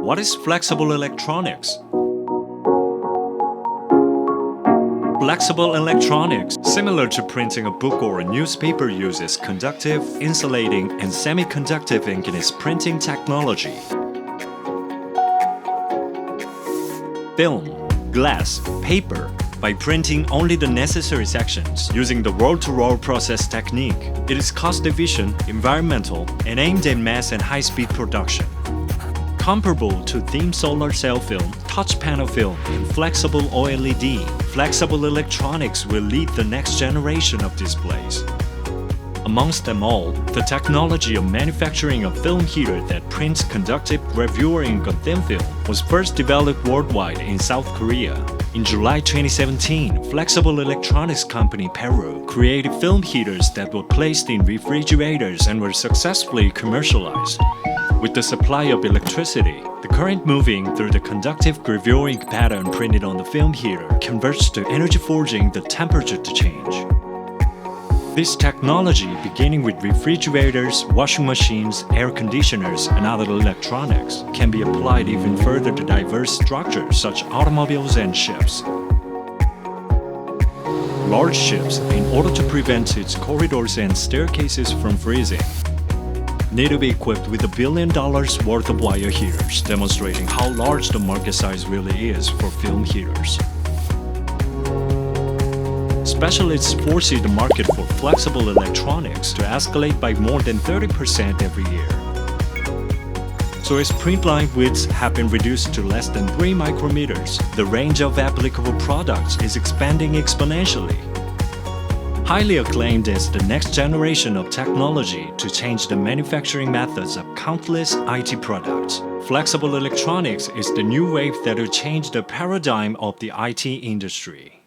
What is flexible electronics? Flexible electronics, similar to printing a book or a newspaper, uses conductive, insulating, and semiconductive ink in its printing technology. Film, glass, paper. By printing only the necessary sections using the roll-to-roll process technique, it is cost-efficient, environmental, and aimed at mass and high-speed production. Comparable to thin solar cell film, touch panel film, and flexible OLED, flexible electronics will lead the next generation of displays. Amongst them all, the technology of manufacturing a film heater that prints conductive gravure ink on thin film was first developed worldwide in South Korea. In July 2017, flexible electronics company PARU created film heaters that were placed in refrigerators and were successfully commercialized. With the supply of electricity, the current moving through the conductive gravure ink pattern printed on the film heater converts to energy forcing the temperature to change. This technology, beginning with refrigerators, washing machines, air conditioners, and other electronics, can be applied even further to diverse structures such as automobiles and ships. Large ships, in order to prevent its corridors and staircases from freezing, need to be equipped with $1 billion worth of wire heaters, demonstrating how large the market size really is for film heaters. Specialists foresee the market for flexible electronics to escalate by more than 30% every year. So as print line widths have been reduced to less than 3 micrometers, the range of applicable products is expanding exponentially. Highly acclaimed as the next generation of technology to change the manufacturing methods of countless IT products, flexible electronics is the new wave that will change the paradigm of the IT industry.